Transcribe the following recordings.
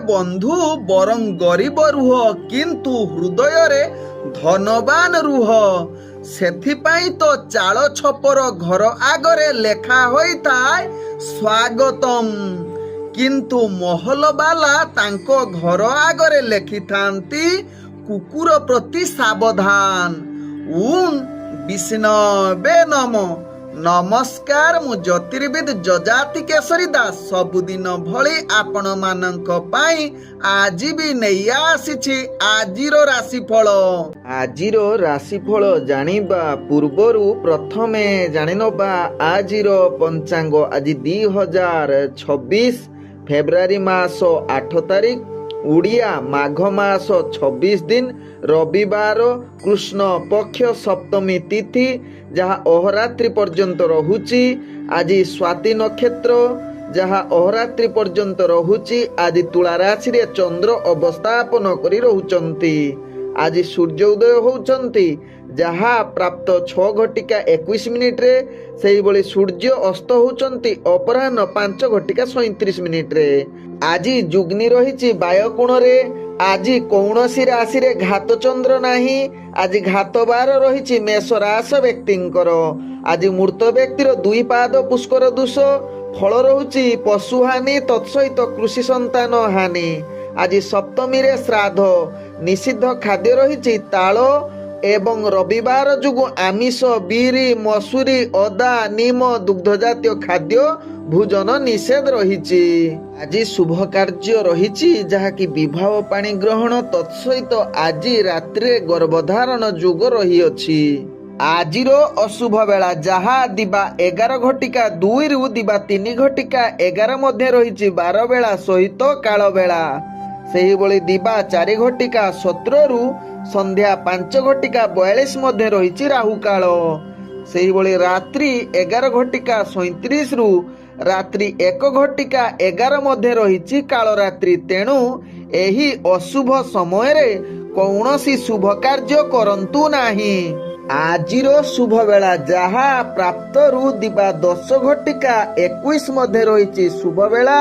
ବନ୍ଧୁ ବରଂ ଗରିବ ରୁହ, କିନ୍ତୁ ହୃଦୟରେ ଧନବାନ ରୁହ। ସେଥିପାଇଁ ତ ଚାଳ ଛପର ଘର ଆଗରେ ଲେଖା ହୋଇଥାଏ ସ୍ୱାଗତମ୍, କିନ୍ତୁ ମହଲବାଲା ତାଙ୍କ ଘର ଆଗରେ ଲେଖିଥାନ୍ତି କୁକୁର ପ୍ରତି ସାବଧାନ। ଉନ୍ ବିଷ୍ଣବେ ନମ। ନମସ୍କାର, ମୁଁ ଜ୍ୟୋତିର୍ବିଦ ଯଯାତି କେଶରୀ ଦାସ ସବୁଦିନ ଭଳି ଆପଣମାନଙ୍କ ପାଇଁ ଆଜି ବି ନେଇ ଆସିଛି ଆଜିର ରାଶିଫଳ। ଆଜିର ରାଶିଫଳ ଜାଣିବା ପୂର୍ବରୁ ପ୍ରଥମେ ଜାଣିନେବା ଆଜିର ପଞ୍ଚାଙ୍ଗ। ଆଜି 2026 ଫେବୃଆରୀ ମାସ 8 ତାରିଖ, ଓଡ଼ିଆ ମାଘ ମାସ 26 ଦିନ, ରବିବାର, କୃଷ୍ଣ ପକ୍ଷ ସପ୍ତମୀ ତିଥି, ଯାହା ଅହରାତ୍ରି ପର୍ଯ୍ୟନ୍ତ ରହୁଛି। ଆଜି ସ୍ୱାତି ନକ୍ଷତ୍ର, ଯାହା ଅହରାତ୍ରି ପର୍ଯ୍ୟନ୍ତ ରହୁଛି। ଆଜି ତୁଳା ରାଶିରେ ଚନ୍ଦ୍ର ଅବସ୍ଥାପନ କରି ରହୁଛନ୍ତି। ଆଜି ସୂର୍ଯ୍ୟ ଉଦୟ ହେଉଛନ୍ତି, ଯାହା ପ୍ରାପ୍ତ 6:21 ସେହିଭଳି ସୂର୍ଯ୍ୟ ଅସ୍ତ ହେଉଛନ୍ତି ଅପରାହ୍ନ 5:37। ଆଜି ଯୁଗ୍ନି ରହିଛି ବାୟକୋଣରେ। ଆଜି କୌଣସି ରାଶିରେ ଘାତ ଚନ୍ଦ୍ର ନାହିଁ। ଆଜି ଘାତ ବାର ରହିଛି ମେଷ ରାଶି ବ୍ୟକ୍ତିଙ୍କର। ଆଜି ମୃତ ବ୍ୟକ୍ତିର 2 ପାଦ ପୁଷ୍କର ଦୋଷ। ଫଳ ରହୁଛି ପଶୁହାନି, ତତ୍ସହିତ କୃଷି ସନ୍ତାନ ହାନି। ଆଜି ସପ୍ତମୀରେ ଶ୍ରାଦ୍ଧ। ନିଷିଦ୍ଧ ଖାଦ୍ୟ ରହିଛି ତାଳ ଏବଂ ରବିବାର ଯୋଗୁଁ ଆମିଷ, ବିରି, ମସୁରୀ, ଅଦା, ନିମ, ଦୁଗ୍ଧ ଜାତୀୟ ଖାଦ୍ୟ ଭୋଜନ ନିଷେଧ ରହିଛି। ଆଜି ଶୁଭ କାର୍ଯ୍ୟ ରହିଛି, ଯାହାକି ବିବାହ ପାଣି ଗ୍ରହଣ, ତତ୍ସହିତ ଆଜି ରାତ୍ରିରେ ଗର୍ଭଧାରଣ ଯୋଗ ରହିଅଛି। ଆଜିର ଅଶୁଭ ବେଳା, ଯାହା ଦିବା 11:02 ଦିବା 3:11 ମଧ୍ୟ ରହିଛି ବାର ବେଳା ସହିତ କାଳ ବେଳା। ସେହିଭଳି ଦିବା 4:17 ସନ୍ଧ୍ୟା 5:42 ମଧ୍ୟ ରହିଛି ରାହୁ କାଳ। ସେହିଭଳି ରାତ୍ରି 11:37 ରାତ୍ରି 1:11 ମଧ୍ୟ ରହିଛି କାଳରାତ୍ରି। ତେଣୁ ଏହି ଅଶୁଭ ସମୟରେ କୌଣସି ଶୁଭ କାର୍ଯ୍ୟ କରନ୍ତୁ ନାହିଁ। ଆଜିର ଶୁଭ ବେଳା, ଯାହା ପ୍ରାପ୍ତରୁ ଦିବା 10:21 ମଧ୍ୟ ରହିଛି ଶୁଭ ବେଳା।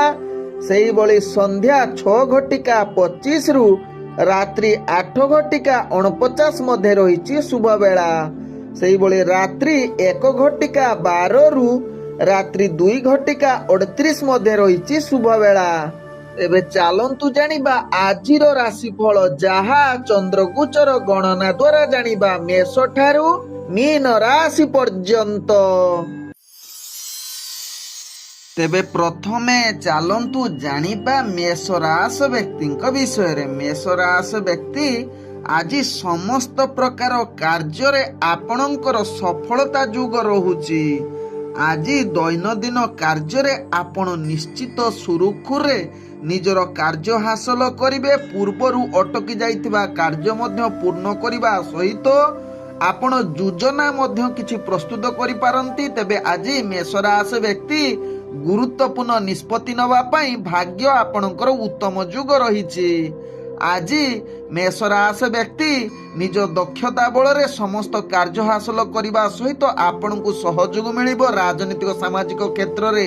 ସେହିଭଳି ସନ୍ଧ୍ୟା 6:25 ରାତ୍ରି 8:49 ମଧ୍ୟ ରହିଛି ଶୁଭ ବେଳା। ସେହିଭଳି ରାତ୍ରି 1:12 ରାତ୍ରି 2:38 ମଧ୍ୟ ରହିଛି ଶୁଭ ବେଳା। ଏବେ ଚାଲନ୍ତୁ ଜାଣିବା ଆଜିର ରାଶିଫଳ, ଯାହା ଚନ୍ଦ୍ରଗୋଚର ଗଣନା ଦ୍ୱାରା ଜାଣିବା ମେଷ ଠାରୁ ମୀନ ରାଶି ପର୍ଯ୍ୟନ୍ତ। ତେବେ ପ୍ରଥମେ ଚାଲନ୍ତୁ ଜାଣିବା ମେଷ ରାଶି ବ୍ୟକ୍ତିଙ୍କ ବିଷୟରେ। ମେଷ ରାଶି ବ୍ୟକ୍ତି ଆଜି ସମସ୍ତ ପ୍ରକାର କାର୍ଯ୍ୟରେ ଆପଣଙ୍କର ସଫଳତା ଯୋଗ ରହୁଛି। ଆଜି ଦୈନନ୍ଦିନ କାର୍ଯ୍ୟରେ ଆପଣ ନିଶ୍ଚିତ ସୁରୁଖୁରୁରେ ନିଜର କାର୍ଯ୍ୟ ହାସଲ କରିବେ। ପୂର୍ବରୁ ଅଟକି ଯାଇଥିବା କାର୍ଯ୍ୟ ମଧ୍ୟ ପୂର୍ଣ୍ଣ କରିବା ସହିତ ଆପଣ ଯୋଜନା ମଧ୍ୟ କିଛି ପ୍ରସ୍ତୁତ କରିପାରନ୍ତି। ତେବେ ଆଜି ମେଷ ରାଶି ବ୍ୟକ୍ତି ଗୁରୁତ୍ୱପୂର୍ଣ୍ଣ ନିଷ୍ପତ୍ତି ନେବା ପାଇଁ ଭାଗ୍ୟ ଆପଣଙ୍କର ଉତ୍ତମ ଯୋଗ ରହିଛି। ଆଜି ମେଷ ରାଶି ବ୍ୟକ୍ତି ନିଜ ଦକ୍ଷତା ବଳରେ ସମସ୍ତ କାର୍ଯ୍ୟ ହାସଲ କରିବା ସହିତ ଆପଣଙ୍କୁ ସହଯୋଗ ମିଳିବ। ରାଜନୈତିକ ସାମାଜିକ କ୍ଷେତ୍ରରେ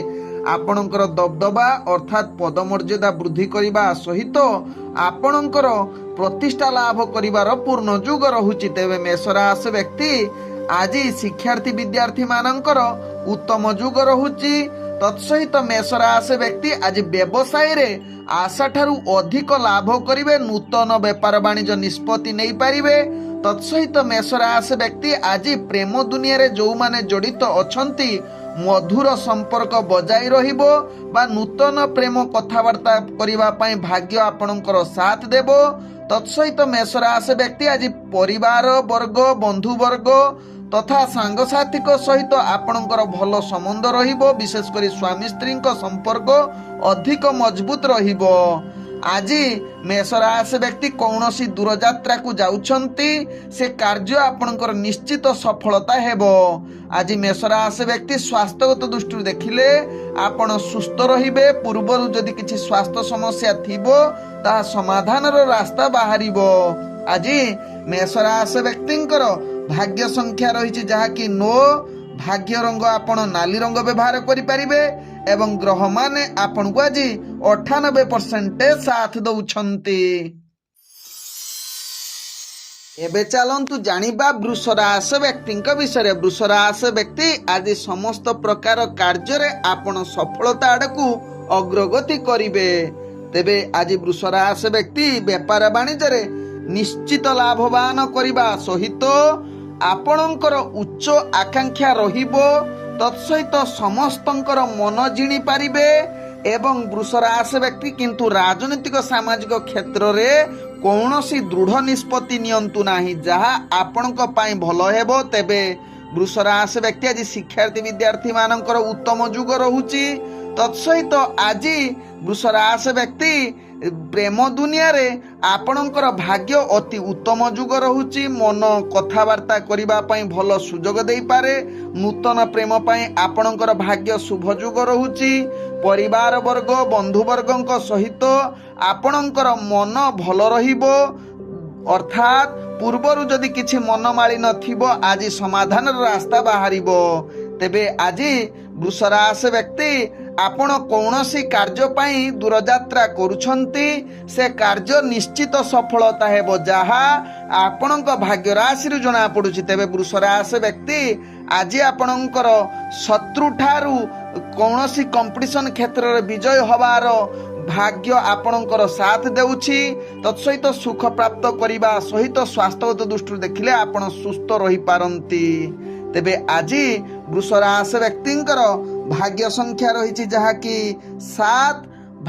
ଆପଣଙ୍କର ଦବଦବା ଅର୍ଥାତ୍ ପଦମର୍ଯ୍ୟାଦା ବୃଦ୍ଧି କରିବା ସହିତ ଆପଣଙ୍କର ପ୍ରତିଷ୍ଠା ଲାଭ କରିବାର ପୂର୍ଣ୍ଣ ଯୋଗ ରହୁଛି। ତେବେ ମେଷ ରାଶି ବ୍ୟକ୍ତି ଆଜି ଶିକ୍ଷାର୍ଥୀ ବିଦ୍ୟାର୍ଥୀ ମାନଙ୍କର ଉତ୍ତମ ଯୋଗ ରହୁଛି। ତତ୍ସହିତ ମେଷ ରାଶି ବ୍ୟକ୍ତି ଆଜି ବ୍ୟବସାୟରେ ଆଶାଠାରୁ ଅଧିକ ଲାଭ କରିବେ। ନୂତନ ବେପାର ବାଣିଜ୍ୟ ନିଷ୍ପତ୍ତି ନେଇପାରିବେ। ତତ୍ସହିତ ମେଷ ରାଶି ବ୍ୟକ୍ତି ଆଜି ପ୍ରେମ ଦୁନିଆରେ ଯେଉଁମାନେ ଜଡ଼ିତ ଅଛନ୍ତି, ମଧୁର ସମ୍ପର୍କ ବଜାଇ ରହିବ ବା ନୂତନ ପ୍ରେମ କଥାବାର୍ତ୍ତା କରିବା ପାଇଁ ଭାଗ୍ୟ ଆପଣଙ୍କର ସାଥ ଦେବ। ତତ୍ସହିତ ମେଷ ରାଶି ବ୍ୟକ୍ତି ଆଜି ପରିବାର ବର୍ଗ, ବନ୍ଧୁବର୍ଗ ତଥା ସାଙ୍ଗସାଥୀଙ୍କ ସହିତ ଆପଣଙ୍କର ଭଲ ସମ୍ବନ୍ଧ ରହିବ। ବିଶେଷ କରି ସ୍ୱାମୀ ସ୍ତ୍ରୀଙ୍କ ସମ୍ପର୍କ ଅଧିକ ମଜବୁତ ରହିବ। ଆଜି ମେଷ ରାଶି ବ୍ୟକ୍ତି କୌଣସି ଦୂରଯାତ୍ରାକୁ ଯାଉଛନ୍ତି, ସେ କାର୍ଯ୍ୟ ଆପଣଙ୍କର ନିଶ୍ଚିତ ସଫଳତା ହେବ। ଆଜି ମେଷ ରାଶି ବ୍ୟକ୍ତି ସ୍ୱାସ୍ଥ୍ୟଗତ ଦୃଷ୍ଟିରୁ ଦେଖିଲେ ଆପଣ ସୁସ୍ଥ ରହିବେ। ପୂର୍ବରୁ ଯଦି କିଛି ସ୍ୱାସ୍ଥ୍ୟ ସମସ୍ୟା ଥିବ, ତାହା ସମାଧାନର ରାସ୍ତା ବାହାରିବ। ଆଜି ମେଷ ରାଶି ବ୍ୟକ୍ତିଙ୍କର ଭାଗ୍ୟ ସଂଖ୍ୟା ରହିଛି ଯାହାକି 9, ଭାଗ୍ୟ ରଙ୍ଗ ଆପଣ ନାଲି ରଙ୍ଗ ବ୍ୟବହାର କରିପାରିବେ ଏବଂ ଗ୍ରହ ମାନେ ଆପଣଙ୍କୁ ଆଜି 98% ସାଥ ଦଉଛନ୍ତି। ଏବେ ଚାଲନ୍ତୁ ଜାଣିବା ବୃଷ ରାଶି ବ୍ୟକ୍ତିଙ୍କ ବିଷୟରେ। ବୃଷ ରାଶି ବ୍ୟକ୍ତି ଆଜି ସମସ୍ତ ପ୍ରକାର କାର୍ଯ୍ୟରେ ଆପଣ ସଫଳତା ଆଡ଼କୁ ଅଗ୍ରଗତି କରିବେ। ତେବେ ଆଜି ବୃଷ ରାଶି ବ୍ୟକ୍ତି ବେପାର ବାଣିଜ୍ୟରେ ନିଶ୍ଚିତ ଲାଭବାନ କରିବା ସହିତ ଆପଣଙ୍କର ଉଚ୍ଚ ଆକାଂକ୍ଷା ରହିବ। ତତ୍ସହିତ ସମସ୍ତଙ୍କର ମନ ଜିଣି ପାରିବେ ଏବଂ ବୃଷ ରାଶି ବ୍ୟକ୍ତି କିନ୍ତୁ ରାଜନୈତିକ ସାମାଜିକ କ୍ଷେତ୍ରରେ କୌଣସି ଦୃଢ଼ ନିଷ୍ପତ୍ତି ନିଅନ୍ତୁ ନାହିଁ, ଯାହା ଆପଣଙ୍କ ପାଇଁ ଭଲ ହେବ। ତେବେ ବୃଷ ରାଶି ବ୍ୟକ୍ତି ଆଜି ଶିକ୍ଷାର୍ଥୀ ବିଦ୍ୟାର୍ଥୀ ମାନଙ୍କର ଉତ୍ତମ ଯୁଗ ରହୁଛି। ତତ୍ସହିତ ଆଜି ବୃଷ ରାଶି ବ୍ୟକ୍ତି ପ୍ରେମ ଦୁନିଆରେ ଆପଣଙ୍କର ଭାଗ୍ୟ ଅତି ଉତ୍ତମ ଯୁଗ ରହୁଛି। ମନ କଥାବାର୍ତ୍ତା କରିବା ପାଇଁ ଭଲ ସୁଯୋଗ ଦେଇପାରେ। ନୂତନ ପ୍ରେମ ପାଇଁ ଆପଣଙ୍କର ଭାଗ୍ୟ ଶୁଭ ଯୁଗ ରହୁଛି। ପରିବାର ବର୍ଗ ବନ୍ଧୁବର୍ଗଙ୍କ ସହିତ ଆପଣଙ୍କର ମନ ଭଲ ରହିବ। ଅର୍ଥାତ୍ ପୂର୍ବରୁ ଯଦି କିଛି ମନମାଳିନ ଥିବ ଆଜି ସମାଧାନର ରାସ୍ତା ବାହାରିବ। ତେବେ ଆଜି ବୃଷ ରାଶି ବ୍ୟକ୍ତି ଆପଣ କୌଣସି କାର୍ଯ୍ୟ ପାଇଁ ଦୂରଯାତ୍ରା କରୁଛନ୍ତି, ସେ କାର୍ଯ୍ୟ ନିଶ୍ଚିତ ସଫଳତା ହେବ, ଯାହା ଆପଣଙ୍କ ଭାଗ୍ୟ ରାଶିରୁ ଜଣାପଡ଼ୁଛି। ତେବେ ବୃଷ ରାଶି ବ୍ୟକ୍ତି ଆଜି ଆପଣଙ୍କର ଶତ୍ରୁଠାରୁ କୌଣସି କମ୍ପିଟିସନ କ୍ଷେତ୍ରରେ ବିଜୟ ହେବାର ଭାଗ୍ୟ ଆପଣଙ୍କର ସାଥ ଦେଉଛି। ତତ୍ସହିତ ସୁଖ ପ୍ରାପ୍ତ କରିବା ସହିତ ସ୍ୱାସ୍ଥ୍ୟଗତ ଦୃଷ୍ଟିରୁ ଦେଖିଲେ ଆପଣ ସୁସ୍ଥ ରହିପାରନ୍ତି। ତେବେ ଆଜି ବୃଷ ରାଶି ବ୍ୟକ୍ତିଙ୍କର ଭାଗ୍ୟ ସଂଖ୍ୟା ରହିଛି ଯାହାକି 7।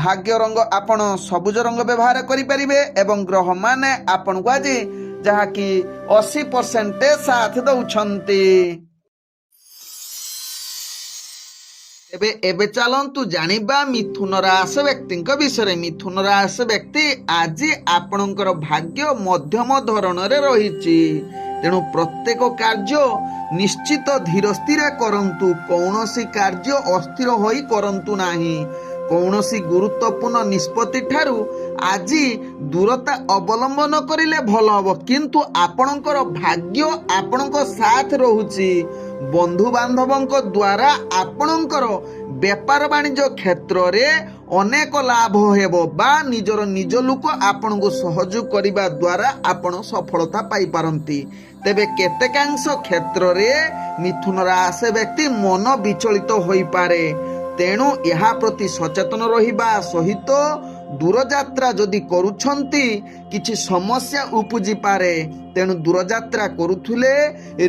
ଭାଗ୍ୟ ରଙ୍ଗ ଆପଣ ସବୁଜ ରଙ୍ଗ ବ୍ୟବହାର କରିପାରିବେ ଏବଂ ଗ୍ରହ ମାନେ ଆପଣଙ୍କୁ ଆଜି ଯାହାକି 80% ସାଥ ଦଉଛନ୍ତି। ଏବେ ଚାଲନ୍ତୁ ଜାଣିବା ମିଥୁନ ରାଶି ବ୍ୟକ୍ତିଙ୍କ ବିଷୟରେ। ମିଥୁନ ରାଶି ବ୍ୟକ୍ତି ଆଜି ଆପଣଙ୍କର ଭାଗ୍ୟ ମଧ୍ୟମ ଧରଣରେ ରହିଛି। ତେଣୁ ପ୍ରତ୍ୟେକ କାର୍ଯ୍ୟ ନିଶ୍ଚିତ ଧୀର ସ୍ଥିର କରନ୍ତୁ। କୌଣସି କାର୍ଯ୍ୟ ଅସ୍ଥିର ହୋଇ କରନ୍ତୁ ନାହିଁ। କୌଣସି ଗୁରୁତ୍ୱପୂର୍ଣ୍ଣ ନିଷ୍ପତ୍ତି ଠାରୁ ଆଜି ଦୂରତା ଅବଲମ୍ବନ କରିଲେ ଭଲ ହେବ, କିନ୍ତୁ ଆପଣଙ୍କର ଭାଗ୍ୟ ଆପଣଙ୍କ ସାଥ ରହୁଛି। ବନ୍ଧୁବାନ୍ଧବଙ୍କ ଦ୍ୱାରା ଆପଣଙ୍କର ବେପାର ବାଣିଜ୍ୟ କ୍ଷେତ୍ରରେ ଅନେକ ଲାଭ ହେବ ବା ନିଜର ନିଜ ଲୋକ ଆପଣଙ୍କୁ ସହଯୋଗ କରିବା ଦ୍ୱାରା ଆପଣ ସଫଳତା ପାଇପାରନ୍ତି। ତେବେ କେତେକାଂଶ କ୍ଷେତ୍ରରେ ମିଥୁନ ରାଶି ବ୍ୟକ୍ତି ମନ ବିଚଳିତ ହୋଇପାରେ। ତେଣୁ ଏହା ପ୍ରତି ସଚେତନ ରହିବା ସହିତ ଦୂରଯାତ୍ରା ଯଦି କରୁଛନ୍ତି କିଛି ସମସ୍ୟା ଉପୁଜିପାରେ। ତେଣୁ ଦୂରଯାତ୍ରା କରୁଥିଲେ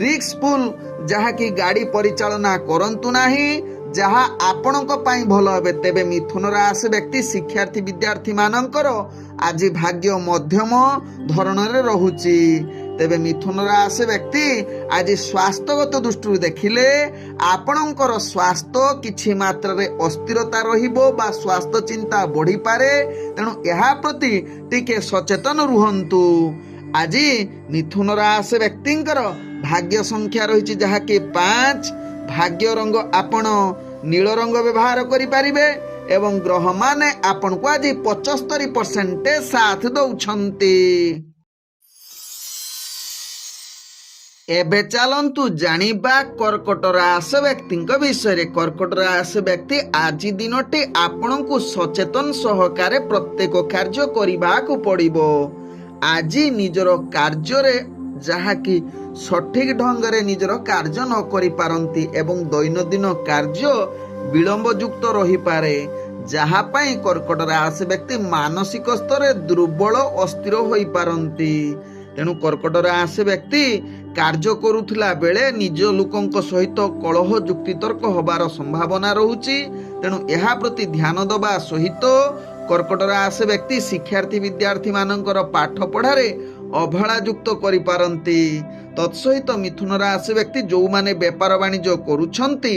ରିସ୍କଫୁଲ ଯାହାକି ଗାଡ଼ି ପରିଚାଳନା କରନ୍ତୁ ନାହିଁ, ଯାହା ଆପଣଙ୍କ ପାଇଁ ଭଲ ହେବେ। ତେବେ ମିଥୁନ ରାଶି ବ୍ୟକ୍ତି ଶିକ୍ଷାର୍ଥୀ ବିଦ୍ୟାର୍ଥୀ ମାନଙ୍କର ଆଜି ଭାଗ୍ୟ ମଧ୍ୟମ ଧରଣରେ ରହୁଛି। ତେବେ ମିଥୁନ ରାଶି ବ୍ୟକ୍ତି ଆଜି ସ୍ୱାସ୍ଥ୍ୟଗତ ଦୃଷ୍ଟିରୁ ଦେଖିଲେ ଆପଣଙ୍କର ସ୍ୱାସ୍ଥ୍ୟ କିଛି ମାତ୍ରାରେ ଅସ୍ଥିରତା ରହିବ ବା ସ୍ୱାସ୍ଥ୍ୟ ଚିନ୍ତା ବଢ଼ିପାରେ। ତେଣୁ ଏହା ପ୍ରତି ଟିକେ ସଚେତନ ରୁହନ୍ତୁ। ଆଜି ମିଥୁନ ରାଶି ବ୍ୟକ୍ତିଙ୍କର ଭାଗ୍ୟ ସଂଖ୍ୟା ରହିଛି ଯାହାକି 5। ଭାଗ୍ୟ ରଙ୍ଗ ଆପଣ ନୀଳ ରଙ୍ଗ ବ୍ୟବହାର କରିପାରିବେ ଏବଂ ଗ୍ରହ ମାନେ ଆପଣଙ୍କୁ ଆଜି 75% ସାଥ ଦଉଛନ୍ତି। ଏବେ ଚାଲନ୍ତୁ ଜାଣିବା କର୍କଟ ରାଶି ବ୍ୟକ୍ତିଙ୍କ ବିଷୟରେ। କର୍କଟ ରାଶି ବ୍ୟକ୍ତି ଆଜି ଦିନଟି ଆପଣଙ୍କୁ ସଚେତନ ସହକାରେ ପ୍ରତ୍ୟେକ କାର୍ଯ୍ୟ କରିବାକୁ ପଡ଼ିବ। ଆଜି ନିଜର କାର୍ଯ୍ୟରେ ଯାହାକି ସଠିକ ଢଙ୍ଗରେ ନିଜର କାର୍ଯ୍ୟ ନ କରିପାରନ୍ତି ଏବଂ ଦୈନନ୍ଦିନ କାର୍ଯ୍ୟ ବିଳମ୍ବ ଯୁକ୍ତ ରହିପାରେ, ଯାହା ପାଇଁ କର୍କଟ ରାଶି ବ୍ୟକ୍ତି ମାନସିକ ସ୍ତରରେ ଦୁର୍ବଳ ଅସ୍ଥିର ହୋଇପାରନ୍ତି। ତେଣୁ କର୍କଟ ରାଶି ବ୍ୟକ୍ତି କାର୍ଯ୍ୟ କରୁଥିଲା ବେଳେ ନିଜ ଲୋକଙ୍କ ସହିତ କଳହ ଯୁକ୍ତିତର୍କ ହେବାର ସମ୍ଭାବନା ରହୁଛି। ତେଣୁ ଏହା ପ୍ରତି ଧ୍ୟାନ ଦେବା ସହିତ କର୍କଟ ରାଶି ବ୍ୟକ୍ତି ଶିକ୍ଷାର୍ଥୀ ବିଦ୍ୟାର୍ଥୀ ମାନଙ୍କର ପାଠ ପଢ଼ାରେ ଅବହେଳା ଯୁକ୍ତ କରିପାରନ୍ତି। ତତ୍ସହିତ ମିଥୁନ ରାଶି ବ୍ୟକ୍ତି ଯେଉଁମାନେ ବେପାର ବାଣିଜ୍ୟ କରୁଛନ୍ତି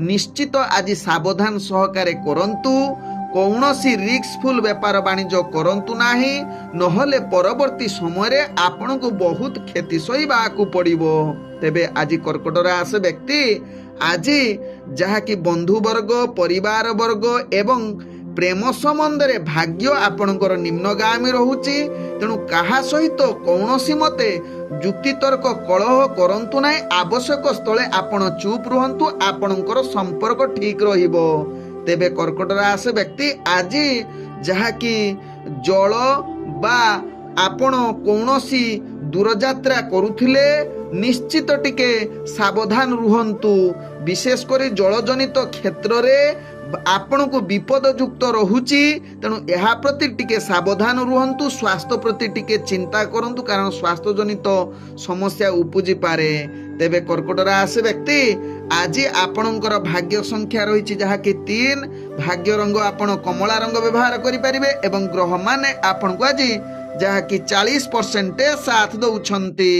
ନିଶ୍ଚିତ ଆଜି ସାବଧାନ ସହକାରେ କରନ୍ତୁ। କୌଣସି ରିସ୍କଫୁଲ ବେପାର ବାଣିଜ୍ୟ କରନ୍ତୁ ନାହିଁ, ନହେଲେ ପରବର୍ତ୍ତୀ ସମୟରେ ଆପଣଙ୍କୁ ବହୁତ କ୍ଷତି ସହିବାକୁ ପଡ଼ିବ। ତେବେ ଆଜି କର୍କଟ ରାଶି ବ୍ୟକ୍ତି ଆଜି ଯାହାକି ବନ୍ଧୁବର୍ଗ ପରିବାର ବର୍ଗ ଏବଂ ପ୍ରେମ ସମ୍ବନ୍ଧରେ ଭାଗ୍ୟ ଆପଣଙ୍କର ନିମ୍ନଗାମୀ ରହୁଛି। ତେଣୁ କାହା ସହିତ କୌଣସି ମତେ ଯୁକ୍ତିତର୍କ କଳହ କରନ୍ତୁ ନାହିଁ। ଆବଶ୍ୟକ ସ୍ଥଳେ ଆପଣ ଚୁପ୍ ରୁହନ୍ତୁ, ଆପଣଙ୍କର ସମ୍ପର୍କ ଠିକ ରହିବ। ତେବେ କର୍କଟ ରାଶି ବ୍ୟକ୍ତି ଆଜି ଯାହାକି ଜଳ ବା ଆପଣ କୌଣସି ଦୂରଯାତ୍ରା କରୁଥିଲେ ନିଶ୍ଚିତ ଟିକେ ସାବଧାନ ରୁହନ୍ତୁ। ବିଶେଷ କରି ଜଳଜନିତ କ୍ଷେତ୍ରରେ ଆପଣଙ୍କୁ ବିପଦଯୁକ୍ତ ରହୁଛି। ତେଣୁ ଏହା ପ୍ରତି ଟିକେ ସାବଧାନ ରୁହନ୍ତୁ। ସ୍ୱାସ୍ଥ୍ୟ ପ୍ରତି ଟିକେ ଚିନ୍ତା କରନ୍ତୁ, କାରଣ ସ୍ୱାସ୍ଥ୍ୟଜନିତ ସମସ୍ୟା ଉପୁଜିପାରେ। ତେବେ କର୍କଟ ରାଶି ବ୍ୟକ୍ତି ଆଜି ଆପଣଙ୍କର ଭାଗ୍ୟ ସଂଖ୍ୟା ରହିଛି ଯାହାକି 3। ଭାଗ୍ୟ ରଙ୍ଗ ଆପଣ କମଳା ରଙ୍ଗ ବ୍ୟବହାର କରିପାରିବେ ଏବଂ ଗ୍ରହମାନେ ଆପଣଙ୍କୁ ଆଜି ଯାହାକି 40% ସାଥ ଦଉଛନ୍ତି।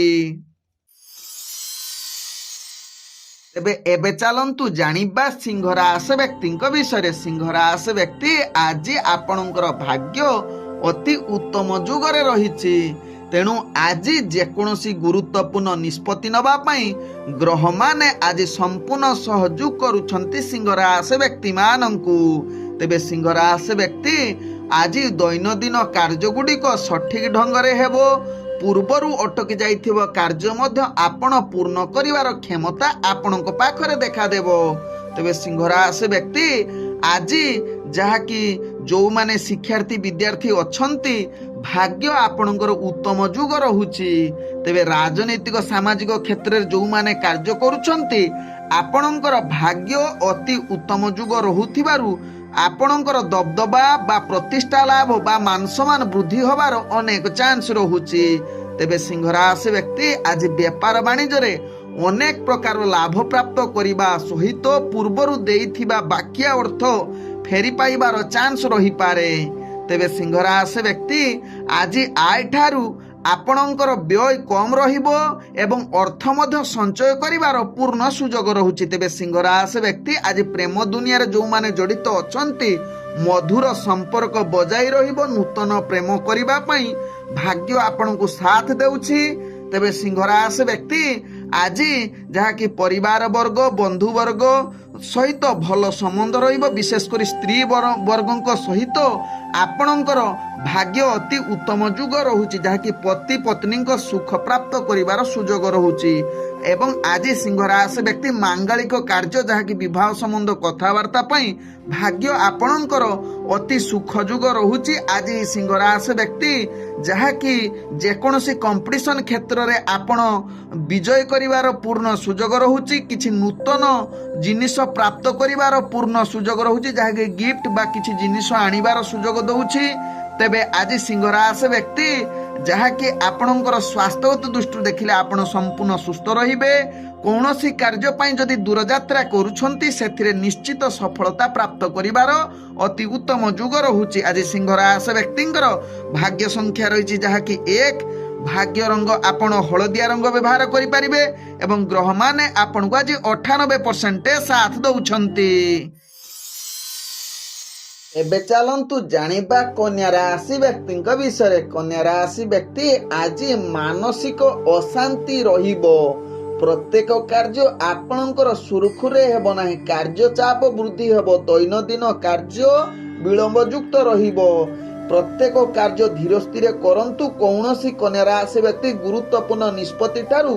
ତେବେ ଏବେ ଚାଲନ୍ତୁ ଜାଣିବା ସିଂହ ରାଶି ବ୍ୟକ୍ତିଙ୍କ ବିଷୟରେ। ସିଂହ ରାଶି ବ୍ୟକ୍ତି ଆଜି ଆପଣଙ୍କର ଭାଗ୍ୟ ଅତି ଉତ୍ତମ ଯୁଗରେ ରହିଛି। ତେଣୁ ଆଜି ଯେକୌଣସି ଗୁରୁତ୍ୱପୂର୍ଣ୍ଣ ନିଷ୍ପତ୍ତି ନେବା ପାଇଁ ଗ୍ରହମାନେ ଆଜି ସମ୍ପୂର୍ଣ୍ଣ ସହଯୋଗ କରୁଛନ୍ତି ସିଂହ ରାଶି ବ୍ୟକ୍ତିମାନଙ୍କୁ। ତେବେ ସିଂହ ରାଶି ବ୍ୟକ୍ତି ଆଜି ଦୈନନ୍ଦିନ କାର୍ଯ୍ୟଗୁଡ଼ିକ ସଠିକ ଢଙ୍ଗରେ ହେବ। ପୂର୍ବରୁ ଅଟକି ଯାଇଥିବା କାର୍ଯ୍ୟ ମଧ୍ୟ ଆପଣ ପୂର୍ଣ୍ଣ କରିବାର କ୍ଷମତା ଆପଣଙ୍କ ପାଖରେ ଦେଖାଦେବ। ତେବେ ସିଂହ ରାଶି ବ୍ୟକ୍ତି ଆଜି ଯାହାକି ଯେଉଁମାନେ ଶିକ୍ଷାର୍ଥୀ ବିଦ୍ୟାର୍ଥୀ ଅଛନ୍ତି ଭାଗ୍ୟ ଆପଣଙ୍କର ଉତ୍ତମ ଯୁଗ ରହୁଛି। ତେବେ ରାଜନୈତିକ ସାମାଜିକ କ୍ଷେତ୍ରରେ ଯେଉଁମାନେ କାର୍ଯ୍ୟ କରୁଛନ୍ତି ଆପଣଙ୍କର ଭାଗ୍ୟ ଅତି ଉତ୍ତମ ଯୁଗ ରହୁଥିବାରୁ ଆପଣଙ୍କର ଦବଦବା ବା ପ୍ରତିଷ୍ଠା ଲାଭ ବା ମାନସମ୍ମାନ ବୃଦ୍ଧି ହେବାର ଅନେକ ଚାନ୍ସ ରହୁଛି। ତେବେ ସିଂହ ରାଶି ବ୍ୟକ୍ତି ଆଜି ବେପାର ବାଣିଜ୍ୟରେ ଅନେକ ପ୍ରକାର ଲାଭ ପ୍ରାପ୍ତ କରିବା ସହିତ ପୂର୍ବରୁ ଦେଇଥିବା ବାକିଆ ଅର୍ଥ ଫେରି ପାଇବାର ଚାନ୍ସ ରହିପାରେ। ତେବେ ସିଂହ ରାଶି ବ୍ୟକ୍ତି ଆଜି ଆୟ ଠାରୁ ଆପଣଙ୍କର ବ୍ୟୟ କମ୍ ରହିବ ଏବଂ ଅର୍ଥ ମଧ୍ୟ ସଞ୍ଚୟ କରିବାର ପୂର୍ଣ୍ଣ ସୁଯୋଗ ରହୁଛି। ତେବେ ସିଂହ ରାଶି ବ୍ୟକ୍ତି ଆଜି ପ୍ରେମ ଦୁନିଆରେ ଯେଉଁମାନେ ଜଡ଼ିତ ଅଛନ୍ତି ମଧୁର ସମ୍ପର୍କ ବଜାଇ ରହିବ। ନୂତନ ପ୍ରେମ କରିବା ପାଇଁ ଭାଗ୍ୟ ଆପଣଙ୍କୁ ସାଥ ଦେଉଛି। ତେବେ ସିଂହ ରାଶି ବ୍ୟକ୍ତି ଆଜି ଯାହାକି ପରିବାର ବର୍ଗ ବନ୍ଧୁବର୍ଗ ସହିତ ଭଲ ସମ୍ବନ୍ଧ ରହିବ। ବିଶେଷ କରି ସ୍ତ୍ରୀ ବର୍ଗଙ୍କ ସହିତ ଆପଣଙ୍କର ଭାଗ୍ୟ ଅତି ଉତ୍ତମ ଯୁଗ ରହୁଛି ଯାହାକି ପତି ପତ୍ନୀଙ୍କ ସୁଖ ପ୍ରାପ୍ତ କରିବାର ସୁଯୋଗ ରହୁଛି। ଏବଂ ଆଜି ସିଂହ ରାଶି ବ୍ୟକ୍ତି ମାଙ୍ଗାଳିକ କାର୍ଯ୍ୟ ଯାହାକି ବିବାହ ସମ୍ବନ୍ଧ କଥାବାର୍ତ୍ତା ପାଇଁ ଭାଗ୍ୟ ଆପଣଙ୍କର ଅତି ସୁଖ ଯୁଗ ରହୁଛି। ଆଜି ସିଂହ ରାଶି ବ୍ୟକ୍ତି ଯାହାକି ଯେକୌଣସି କମ୍ପିଟିସନ କ୍ଷେତ୍ରରେ ଆପଣ ବିଜୟ କରିବାର ପୂର୍ଣ୍ଣ ସୁଯୋଗ ରହୁଛି। କିଛି ନୂତନ ଜିନିଷ ପ୍ରାପ୍ତ କରିବାର ପୂର୍ଣ୍ଣ ସୁଯୋଗ ରହୁଛି ଯାହାକି ଗିଫ୍ଟ ବା କିଛି ଜିନିଷ ଆଣିବାର ସୁଯୋଗ ଦଉଛି। ତେବେ ଆଜି ସିଂହ ରାଶି ବ୍ୟକ୍ତି ଯାହାକି ଆପଣଙ୍କର ସ୍ୱାସ୍ଥ୍ୟଗତ ଦୃଷ୍ଟିରୁ ଦେଖିଲେ ଆପଣ ସମ୍ପୂର୍ଣ୍ଣ ସୁସ୍ଥ ରହିବେ। କୌଣସି କାର୍ଯ୍ୟ ପାଇଁ ଯଦି ଦୂରଯାତ୍ରା କରୁଛନ୍ତି ସେଥିରେ ନିଶ୍ଚିତ ସଫଳତା ପ୍ରାପ୍ତ କରିବାର ଅତି ଉତ୍ତମ ଯୁଗ ରହୁଛି। ଆଜି ସିଂହ ରାଶି ବ୍ୟକ୍ତିଙ୍କର ଭାଗ୍ୟ ସଂଖ୍ୟା ରହିଛି ଯାହାକି 1। ଭାଗ୍ୟ ରଙ୍ଗ ଆପଣ ହଳଦିଆ ରଙ୍ଗ ବ୍ୟବହାର କରିପାରିବେ ଏବଂ ଗ୍ରହମାନେ ଆପଣଙ୍କୁ ଆଜି 98% ସାଥ ଦଉଛନ୍ତି। ଏବେ ଚାଲନ୍ତୁ ଜାଣିବା କନ୍ୟା ରାଶି ବ୍ୟକ୍ତିଙ୍କ ବିଷୟରେ। କନ୍ୟା ରାଶି ବ୍ୟକ୍ତି ଆଜି ମାନସିକ ଅଶାନ୍ତି ରହିବ। ପ୍ରତ୍ୟେକ କାର୍ଯ୍ୟ ଆପଣଙ୍କର ସୁରୁଖୁରୁରେ ହେବ ନାହିଁ। କାର୍ଯ୍ୟ ଚାପ ବୃଦ୍ଧି ହେବ। ଦୈନନ୍ଦିନ କାର୍ଯ୍ୟ ବିଳମ୍ବ ଯୁକ୍ତ ରହିବ। ପ୍ରତ୍ୟେକ କାର୍ଯ୍ୟ ଧୀର ସ୍ଥିର କରନ୍ତୁ। କୌଣସି କନ୍ୟା ରାଶି ବ୍ୟକ୍ତି ଗୁରୁତ୍ୱପୂର୍ଣ୍ଣ ନିଷ୍ପତ୍ତି ଠାରୁ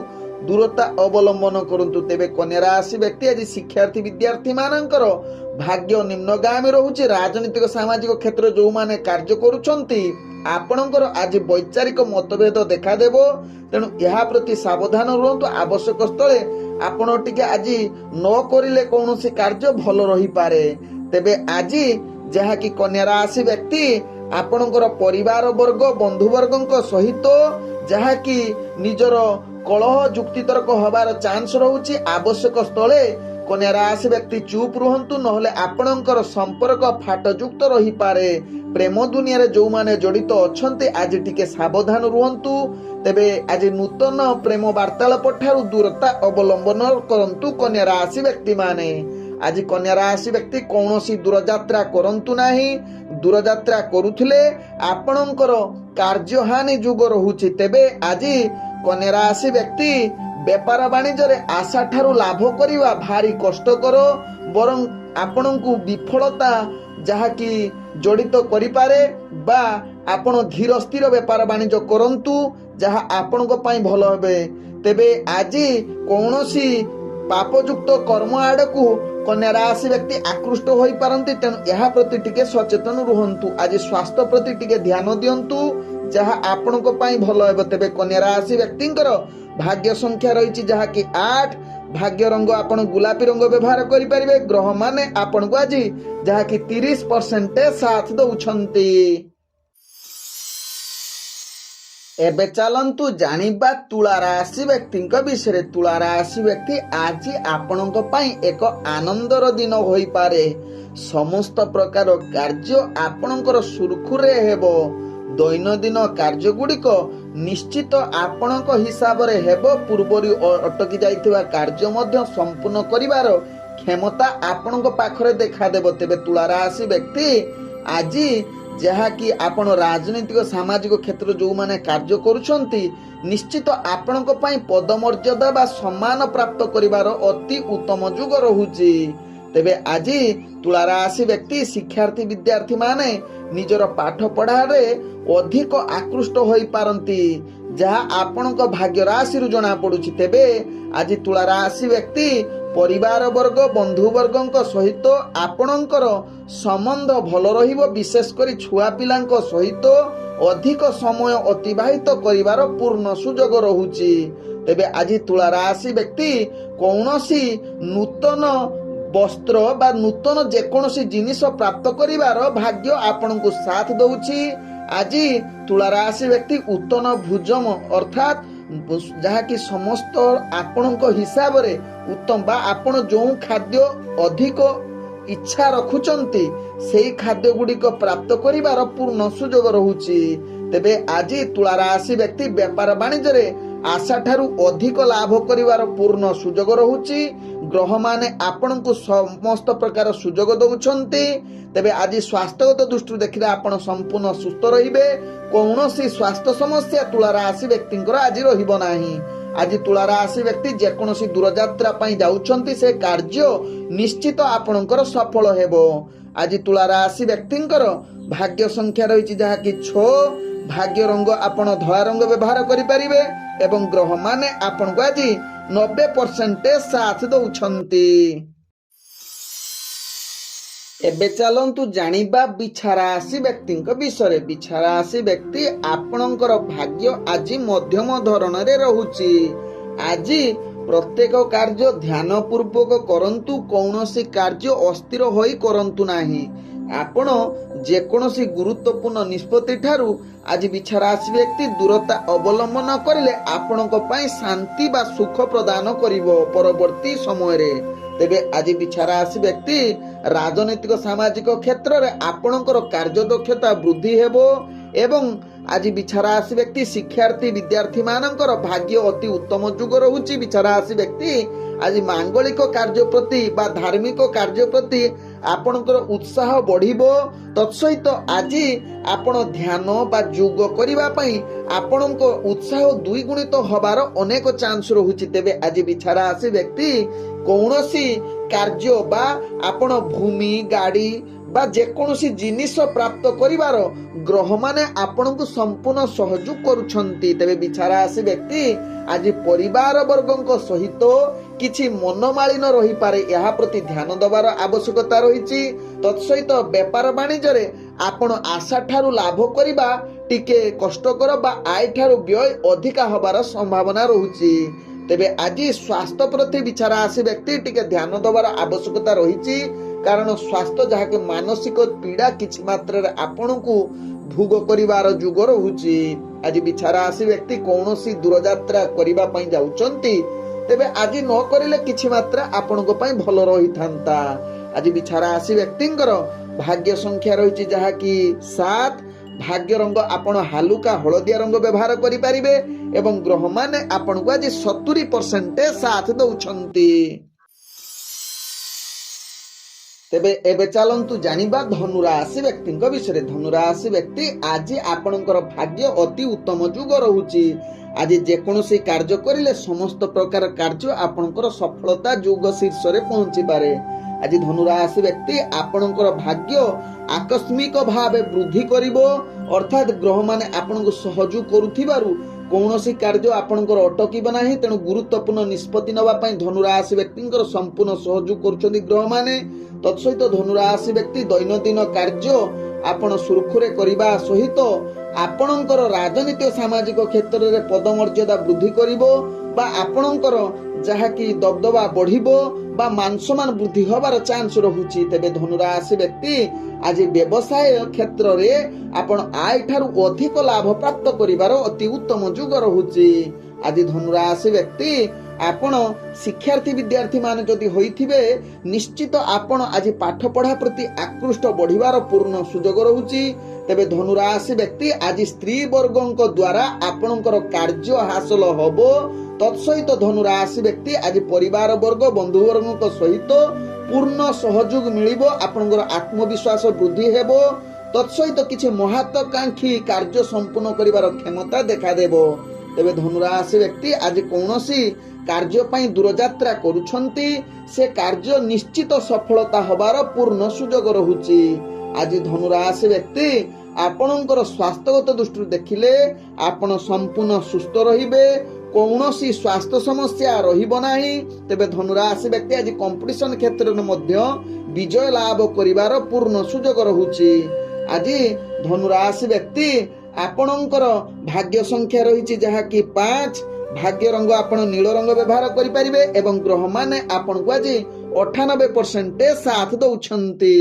ଦୂରତା ଅବଲମ୍ବନ କରନ୍ତୁ। ତେବେ କନ୍ୟା ରାଶି ବ୍ୟକ୍ତି ଆଜି ଶିକ୍ଷାର୍ଥୀ ବିଦ୍ୟାର୍ଥୀ ମାନଙ୍କର ଭାଗ୍ୟ ନିମ୍ନଗାମୀ ରହୁଛି। ରାଜନୈତିକ ସାମାଜିକ କ୍ଷେତ୍ରରେ ଯେଉଁମାନେ କାର୍ଯ୍ୟ କରୁଛନ୍ତି ଆପଣଙ୍କର ଆଜି ବୈଚାରିକ ମତଭେଦ ଦେଖାଦେବ। ତେଣୁ ଏହା ପ୍ରତି ସାବଧାନ ରୁହନ୍ତୁ। ଆବଶ୍ୟକ ସ୍ଥଳେ ଆପଣ ଟିକେ ଆଜି ନ କରିଲେ କୌଣସି କାର୍ଯ୍ୟ ଭଲ ରହିପାରେ। ତେବେ ଆଜି ଯାହାକି କନ୍ୟା ରାଶି ବ୍ୟକ୍ତି ଆପଣଙ୍କର ପରିବାର ବର୍ଗ ବନ୍ଧୁବର୍ଗଙ୍କ ସହିତ ଯାହାକି ନିଜର କଳହ ଯୁକ୍ତିତର୍କ ହେବାର ଚାନ୍ସ ରହୁଛି। ଆବଶ୍ୟକ ସ୍ଥଳେ କନ୍ୟା ରାଶି ବ୍ୟକ୍ତି ଚୁପ୍ ରୁହନ୍ତୁ, ନହେଲେ ଆପଣଙ୍କର ସମ୍ପର୍କ ଫାଟଯୁକ୍ତ ରହିପାରେ। ପ୍ରେମ ଦୁନିଆରେ ଯେଉଁମାନେ ଜଡ଼ିତ ଅଛନ୍ତି ଆଜି ଟିକେ ସାବଧାନ ରୁହନ୍ତୁ। ତେବେ ଆଜି ନୂତନ ପ୍ରେମ ବାର୍ତ୍ତାଳାପ ଠାରୁ ଦୂରତା ଅବଲମ୍ବନ କରନ୍ତୁ କନ୍ୟା ରାଶି ବ୍ୟକ୍ତିମାନେ। ଆଜି କନ୍ୟା ରାଶି ବ୍ୟକ୍ତି କୌଣସି ଦୂରଯାତ୍ରା କରନ୍ତୁ ନାହିଁ। ଦୂରଯାତ୍ରା କରୁଥିଲେ ଆପଣଙ୍କର କାର୍ଯ୍ୟହାନି ଯୁଗ ରହୁଛି। ତେବେ ଆଜି କନ୍ୟା ରାଶି ବ୍ୟକ୍ତି ବେପାର ବାଣିଜ୍ୟରେ ଆଶା ଠାରୁ ଲାଭ କରିବା ଭାରି କଷ୍ଟକର, ବରଂ ଆପଣଙ୍କୁ ବିଫଳତା ଯାହାକି ଜଡ଼ିତ କରିପାରେ ବା ଆପଣ ଧୀର ସ୍ଥିର ବେପାର ବାଣିଜ୍ୟ କରନ୍ତୁ ଯାହା ଆପଣଙ୍କ ପାଇଁ ଭଲ ହେବେ। ତେବେ ଆଜି କୌଣସି ପାପଯୁକ୍ତ କର୍ମ ଆଡ଼କୁ କନ୍ୟା ରାଶି ବ୍ୟକ୍ତି ଆକୃଷ୍ଟ ହୋଇପାରନ୍ତି, ତେଣୁ ଏହା ପ୍ରତି ଟିକେ ସଚେତନ ରୁହନ୍ତୁ। ଆଜି ସ୍ୱାସ୍ଥ୍ୟ ପ୍ରତି ଟିକେ ଧ୍ୟାନ ଦିଅନ୍ତୁ ଯାହା ଆପଣଙ୍କ ପାଇଁ ଭଲ ହେବ। ତେବେ କନ୍ୟା ରାଶି ବ୍ୟକ୍ତିଙ୍କର ଭାଗ୍ୟ ସଂଖ୍ୟା ରହିଛି ଯାହାକି 8। ଭାଗ୍ୟ ରଙ୍ଗ ଆପଣ ଗୋଲାପୀ ରଙ୍ଗ ବ୍ୟବହାର କରିପାରିବେ। ଗ୍ରହମାନେ ଆପଣଙ୍କୁ ଆଜି ଯାହାକି 30% ସାଥ ଦଉଛନ୍ତି। ଏବେ ଚାଲନ୍ତୁ ଜାଣିବା ତୁଳା ରାଶି ବ୍ୟକ୍ତିଙ୍କ ବିଷୟରେ। ତୁଳା ରାଶି ବ୍ୟକ୍ତି ଆଜି ଆପଣଙ୍କ ପାଇଁ ଏକ ଆନନ୍ଦର ଦିନ ହୋଇପାରେ। ସମସ୍ତ ପ୍ରକାର କାର୍ଯ୍ୟ ଆପଣଙ୍କର ସୁରୁଖୁରୁରେ ହେବ। ଦୈନନ୍ଦିନ କାର୍ଯ୍ୟଗୁଡ଼ିକ ନିଶ୍ଚିତ ଆପଣଙ୍କ ହିସାବରେ ହେବ। ପୂର୍ବରୁ ଅଟକି ଯାଇଥିବା କାର୍ଯ୍ୟ ମଧ୍ୟ ସମ୍ପୂର୍ଣ୍ଣ କରିବାର କ୍ଷମତା ଆପଣଙ୍କ ପାଖରେ ଦେଖାଦେବ। ତେବେ ତୁଳା ରାଶି ବ୍ୟକ୍ତି ଆଜି ଯାହାକି ଆପଣ ରାଜନୈତିକ ସାମାଜିକ କ୍ଷେତ୍ରରେ ଯେଉଁମାନେ କାର୍ଯ୍ୟ କରୁଛନ୍ତି ନିଶ୍ଚିତ ଆପଣଙ୍କ ପାଇଁ ପଦମର୍ଯ୍ୟାଦା ବା ସମ୍ମାନ ପ୍ରାପ୍ତ କରିବାର ଅତି ଉତ୍ତମ ଯୁଗ ରହୁଛି। ତେବେ ଆଜି ତୁଳା ରାଶି ବ୍ୟକ୍ତି ଶିକ୍ଷାର୍ଥୀ ବିଦ୍ୟାର୍ଥୀମାନେ ନିଜର ପାଠ ପଢ଼ାରେ ଅଧିକ ଆକୃଷ୍ଟ ହୋଇପାରନ୍ତି ଯାହା ଆପଣଙ୍କ ଭାଗ୍ୟ ରାଶିରୁ ଜଣାପଡ଼ୁଛି। ତେବେ ଆଜି ତୁଳା ରାଶି ବ୍ୟକ୍ତି ପରିବାର ବର୍ଗ ବନ୍ଧୁବର୍ଗଙ୍କ ସହିତ ଆପଣଙ୍କର ସମ୍ବନ୍ଧ ଭଲ ରହିବ। ବିଶେଷ କରି ଛୁଆ ପିଲାଙ୍କ ସହିତ ଅଧିକ ସମୟ ଅତିବାହିତ କରିବାର ପୂର୍ଣ୍ଣ ସୁଯୋଗ ରହୁଛି। ତେବେ ଆଜି ତୁଳା ରାଶି ବ୍ୟକ୍ତି କୌଣସି ନୂତନ ବସ୍ତ୍ର ବା ନୂତନ ଯେକୌଣସି ଜିନିଷ ପ୍ରାପ୍ତ କରିବାର ଭାଗ୍ୟ ଆପଣଙ୍କୁ ସାଥ ଦଉଛି। ଆଜି ତୁଳା ରାଶି ବ୍ୟକ୍ତି ଉତ୍ତନ ଭୋଜନ ଅର୍ଥାତ୍ ଯାହାକି ସମସ୍ତ ଆପଣଙ୍କ ହିସାବରେ ଉତ୍ତମ ବା ଆପଣ ଯେଉଁ ଖାଦ୍ୟ ଅଧିକ ଇଚ୍ଛା ରଖୁଛନ୍ତି ସେହି ଖାଦ୍ୟ ଗୁଡ଼ିକ ପ୍ରାପ୍ତ କରିବାର ପୂର୍ଣ୍ଣ ସୁଯୋଗ ରହୁଛି। ତେବେ ଆଜି ତୁଳା ରାଶି ବ୍ୟକ୍ତି ବେପାର ବାଣିଜ୍ୟରେ ଆଶାଠାରୁ ଅଧିକ ଲାଭ କରିବାର ପୂର୍ଣ୍ଣ ସୁଯୋଗ ରହୁଛି। ଗ୍ରହମାନେ ଆପଣଙ୍କୁ ସମସ୍ତ ପ୍ରକାର ସୁଯୋଗ ଦଉଛନ୍ତି। ତେବେ ଆଜି ସ୍ୱାସ୍ଥ୍ୟଗତ ଦୃଷ୍ଟିରୁ ଦେଖିଲେ ଆପଣ ସମ୍ପୂର୍ଣ୍ଣ ସୁସ୍ଥ ରହିବେ। କୌଣସି ସ୍ୱାସ୍ଥ୍ୟ ସମସ୍ୟା ତୁଳା ରାଶି ବ୍ୟକ୍ତିଙ୍କର ଆଜି ରହିବ ନାହିଁ। ଆଜି ତୁଳା ରାଶି ବ୍ୟକ୍ତି ଯେକୌଣସି ଦୂରଯାତ୍ରା ପାଇଁ ଯାଉଛନ୍ତି ସେ କାର୍ଯ୍ୟ ନିଶ୍ଚିତ ଆପଣଙ୍କର ସଫଳ ହେବ। ଆଜି ତୁଳା ରାଶି ବ୍ୟକ୍ତିଙ୍କର ଭାଗ୍ୟ ସଂଖ୍ୟା ରହିଛି ଯାହାକି 6। ଭାଗ୍ୟ ରଙ୍ଗ ଆପଣ ଧଳା ରଙ୍ଗ ବ୍ୟବହାର କରିପାରିବେ ଏବଂ ଗ୍ରହମାନେ ଆପଣଙ୍କୁ ଆଜି 90% ସାଥ ଦଉଛନ୍ତି। ଏବେ ଚାଲନ୍ତୁ ଜାଣିବା ବିଛା ରାଶି ବ୍ୟକ୍ତିଙ୍କ ବିଷୟରେ। ବିଛା ରାଶି ବ୍ୟକ୍ତି ଆପଣଙ୍କର ଭାଗ୍ୟ ଆଜି ମଧ୍ୟମ ଧରଣରେ ରହୁଛି। ଆଜି ପ୍ରତ୍ୟେକ କାର୍ଯ୍ୟ ଧ୍ୟାନ ପୂର୍ବକ କରନ୍ତୁ। କୌଣସି କାର୍ଯ୍ୟ ଅସ୍ଥିର ହୋଇ କରନ୍ତୁ ନାହିଁ। ଆପଣ ଯେକୌଣସି ଗୁରୁତ୍ୱପୂର୍ଣ୍ଣ ନିଷ୍ପତ୍ତି ଠାରୁ ଆଜି ବିଛା ରାଶି ବ୍ୟକ୍ତି ଦୂରତା ଅବଲମ୍ବନ କରିଲେ ଆପଣଙ୍କ ପାଇଁ ଶାନ୍ତି ବା ସୁଖ ପ୍ରଦାନ କରିବ ପରବର୍ତ୍ତୀ ସମୟରେ। ତେବେ ଆଜି ବିଛା ରାଶି ବ୍ୟକ୍ତି ରାଜନୈତିକ ସାମାଜିକ କ୍ଷେତ୍ରରେ ଆପଣଙ୍କର କାର୍ଯ୍ୟଦକ୍ଷତା ବୃଦ୍ଧି ହେବ ଏବଂ ଆଜି ବିଛା ରାଶି ବ୍ୟକ୍ତି ଶିକ୍ଷାର୍ଥୀ ବିଦ୍ୟାର୍ଥୀ ମାନଙ୍କର ଭାଗ୍ୟ ଅତି ଉତ୍ତମ ଯୁଗ ରହୁଛି। ବିଛା ରାଶି ବ୍ୟକ୍ତି ଆଜି ମାଙ୍ଗଳିକ କାର୍ଯ୍ୟ ପ୍ରତି ବା ଧାର୍ମିକ କାର୍ଯ୍ୟ ପ୍ରତି ଆପଣଙ୍କର ଉତ୍ସାହ ବଢିବ। ତତ୍ସହିତ ଆଜି ଆପଣ ଧ୍ୟାନ ବା ଯୋଗ କରିବା ପାଇଁ ଆପଣଙ୍କ ଉତ୍ସାହ ଦ୍ୱିଗୁଣିତ ହବାର ଅନେକ ଚାନ୍ସ ରହୁଛି। ତେବେ ଆଜି ବିଛା ରାଶି ବ୍ୟକ୍ତି କୌଣସି କାର୍ଯ୍ୟ ବା ଆପଣ ଭୂମି ଗାଡ଼ି ବା ଯେକୌଣସି ଜିନିଷ ପ୍ରାପ୍ତ କରିବାର ଗ୍ରହମାନେ ଆପଣଙ୍କୁ ସମ୍ପୂର୍ଣ୍ଣ ସହଯୋଗ କରୁଛନ୍ତି। ତେବେ ବିଛା ରାଶି ବ୍ୟକ୍ତି ଆଜି ପରିବାର ବର୍ଗଙ୍କ ସହିତ କିଛି ମନମାଳିନ ରହିପାରେ, ଏହା ପ୍ରତି ଧ୍ୟାନ ଦେବାର ଆବଶ୍ୟକତା ରହିଛି। ତତ୍ସହିତ ବେପାର ବାଣିଜ୍ୟରେ ଆପଣ ଆଶା ଠାରୁ ଲାଭ କରିବା ଟିକେ କଷ୍ଟକର ବା ଆୟ ଠାରୁ ବ୍ୟୟ ଅଧିକା ହେବାର ସମ୍ଭାବନା ରହୁଛି। ତେବେ ଆଜି ସ୍ୱାସ୍ଥ୍ୟ ପ୍ରତି ବିଛା ରାଶି ବ୍ୟକ୍ତି ଟିକେ ଧ୍ୟାନ ଦେବାର ଆବଶ୍ୟକତା ରହିଛି, କାରଣ ସ୍ୱାସ୍ଥ୍ୟ ଯାହାକି ମାନସିକ ପୀଡ଼ା କିଛି ମାତ୍ରାରେ ଆପଣଙ୍କୁ ଭୋଗ କରିବାର ଯୁଗ ରହୁଛି। ଆଜି ବିଛା ରାଶି ବ୍ୟକ୍ତି କୌଣସି ଦୂରଯାତ୍ରା କରିବା ପାଇଁ ଯାଉଛନ୍ତି ତେବେ ଆଜି ନ କରିଲେ କିଛି ମାତ୍ରା ଆପଣଙ୍କ ପାଇଁ ଭଲ ରହିଥାନ୍ତା। ଆଜି ବିଛା ରାଶି ବ୍ୟକ୍ତିଙ୍କର ଭାଗ୍ୟ ସଂଖ୍ୟା ରହିଛି ଯାହାକି 7। ଭାଗ୍ୟ ରଙ୍ଗ ଆପଣ ହାଲୁକା ହଳଦିଆ ରଙ୍ଗ ବ୍ୟବହାର କରିପାରିବେ ଏବଂ ଗ୍ରହମାନେ ଆପଣଙ୍କୁ ଆଜି 70% ସାଥ ଦଉଛନ୍ତି। ତେବେ ଏବେ ଚାଲନ୍ତୁ ଜାଣିବା ଧନୁ ରାଶି ବ୍ୟକ୍ତିଙ୍କ ବିଷୟରେ। ଧନୁ ରାଶି ବ୍ୟକ୍ତି ଆଜି ଆପଣଙ୍କର ଭାଗ୍ୟ ଅତି ଉତ୍ତମ ଯୁଗ ରହୁଛି। ଆଜି ଯେକୌଣସି କାର୍ଯ୍ୟ କରିଲେ ସମସ୍ତ ପ୍ରକାର କାର୍ଯ୍ୟ ଆପଣଙ୍କର ସଫଳତା ଯୁଗ ଶୀର୍ଷରେ ପହଞ୍ଚିପାରେ। आज धनुराशि व्यक्ति आपणकर भाग्य आकस्मिक भावे वृद्धि करिवो अर्थात ग्रह माने आपनको सहयोग करुथिबारु कौनसी कार्य आपणकर अटकिब नाही तेणु गुरुत्वपूर्ण निष्पत्ति नवा पई धनुराशि व्यक्तिंकर संपूर्ण सहयोग करुछन्ति ग्रह माने तत्सहित धनुराशि व्यक्ति दैनंदिन कार्य आपण सुरखुरे करिबा सहित आपणकर राजनीतिक सामाजिक क्षेत्र में पदमर्यादा वृद्धि करिवो बा आपणकर जहाँकि दबदबा बढ़िबो बा मानसमान वृद्धि होबार चांस रहुछि। तेबे धनुराशि व्यक्ति आज व्यवसाय क्षेत्र में आपण आय ठारू अधिक लाभ प्राप्त करिवार अति उत्तम जुग रहुछि। आज धनुराशि व्यक्ति आपण शिक्षार्थी विद्यार्थी मान जदि होइथिबे निश्चित आपण आज पाठ पढ़ा प्रति आकृष्ट बढ़िवार पूर्ण सुजोग रहुछि। तेबे धनुराशि व्यक्ति आज स्त्री वर्गों द्वारा आपणकर कार्य हासिल होबो तत्सहित धनुराशि व्यक्ति आज परिवार वर्ग बंधु वर्गों सहित पूर्ण सहयोग मिलिबो आपणकर आत्मविश्वास वृद्धि हेबो तत्सहित किछि महत्वाकांक्षी कार्य संपूर्ण करिवार क्षमता देखा देबो। तेबे धनुराशि व्यक्ति आज कौनसी कार्य पई दूरयात्रा करुछंती से कार्य निश्चित सफलता होबार पूर्ण सुजोग रहुछि। आज धनुराशि व्यक्ति आपणकर स्वास्थ्यगत दृष्टि देखिले आपण संपूर्ण सुस्थ रहिबे कौनसी स्वास्थ्य समस्या रहिबो नाही। तेबे धनुराशि व्यक्ति आज कंपटीशन क्षेत्र में मध्य विजय लाभ करिवार पूर्ण सुजोग रहुछि। आज धनुराशि व्यक्ति आपणकर भाग्य संख्या रही जहाँकि 5 भाग्य रंग आपण नील रंग व्यवहार करि परिबे एवं ग्रह माने आपण को आज 98% साथ दउछंती।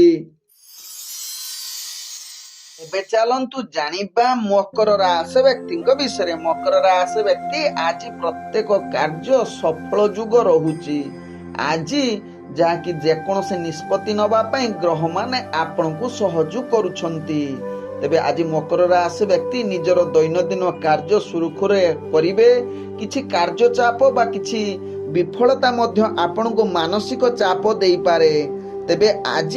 एबे चलंतु जानिबा मकर राशि व्यक्ति विषय। मकर राशि व्यक्ति आज प्रत्येक कार्य सफल जुग रहुछि। आज जहाँकि जेकोसी निष्पत्ति नवा पई ग्रह माने आपण को सहयोग करुछंती। तेबे आज मकर राशि व्यक्ति निजर दैनंदिन कार्य सुरखुरे करिवे किछि कार्य चाप बा किछि विफलता मध्य आपण को मानसिक चाप देई पारे। तेबे आज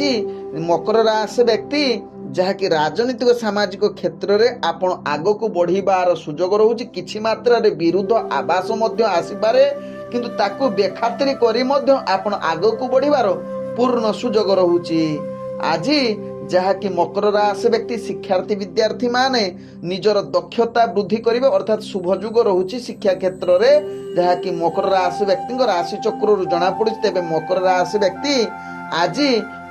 मकर राशि व्यक्ति जहाँकि राजनीतिक सामाजिक क्षेत्र में आपण आग को बढ़िबार सुजोग रहुछि। किछि मात्रा रे विरुद्ध आवास मध्य आसीपारे किंतु ताकू बेखातिरी करी मध्य आपण आग को बढ़िबार पूर्ण सुजोग रहुछि। आज जहाँकि मकर राशि व्यक्ति शिक्षार्थी विद्यार्थी माने निजर दक्षता वृद्धि करिवे अर्थात शुभ जुग रहुछि शिक्षा क्षेत्र में जहाँकि मकर राशि व्यक्ति राशि चक्र जना पड़ुछि। तेबे मकर राशि व्यक्ति आज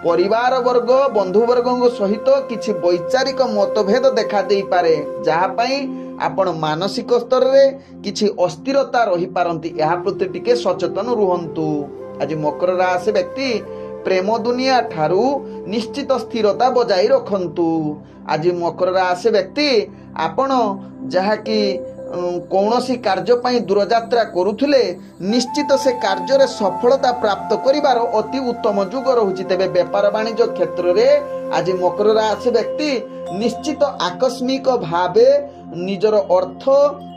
परिवार वर्ग बंधु वर्गों सहित किछि वैचारिक मतभेद देखा देई पारे जहाँ पई आपण मानसिक स्तर रे किछि अस्थिरता रही पारंती एहा प्रति टिके सचेतन रुहंतु। आज मकर राशि व्यक्ति प्रेम दुनिया ठारू निश्चित स्थिरता बजाई रखंतु। आज मकर राशि व्यक्ति आपण जहाँकि कौनसी कार्य पई दूरयात्रा करुथिले निश्चित से कार्य रे सफलता प्राप्त करिवार अति उत्तम जुग रहुछि। तेबे व्यापार वाणिज्य क्षेत्र रे आज मकर राशि व्यक्ति निश्चित आकस्मिक भावे निजर अर्थ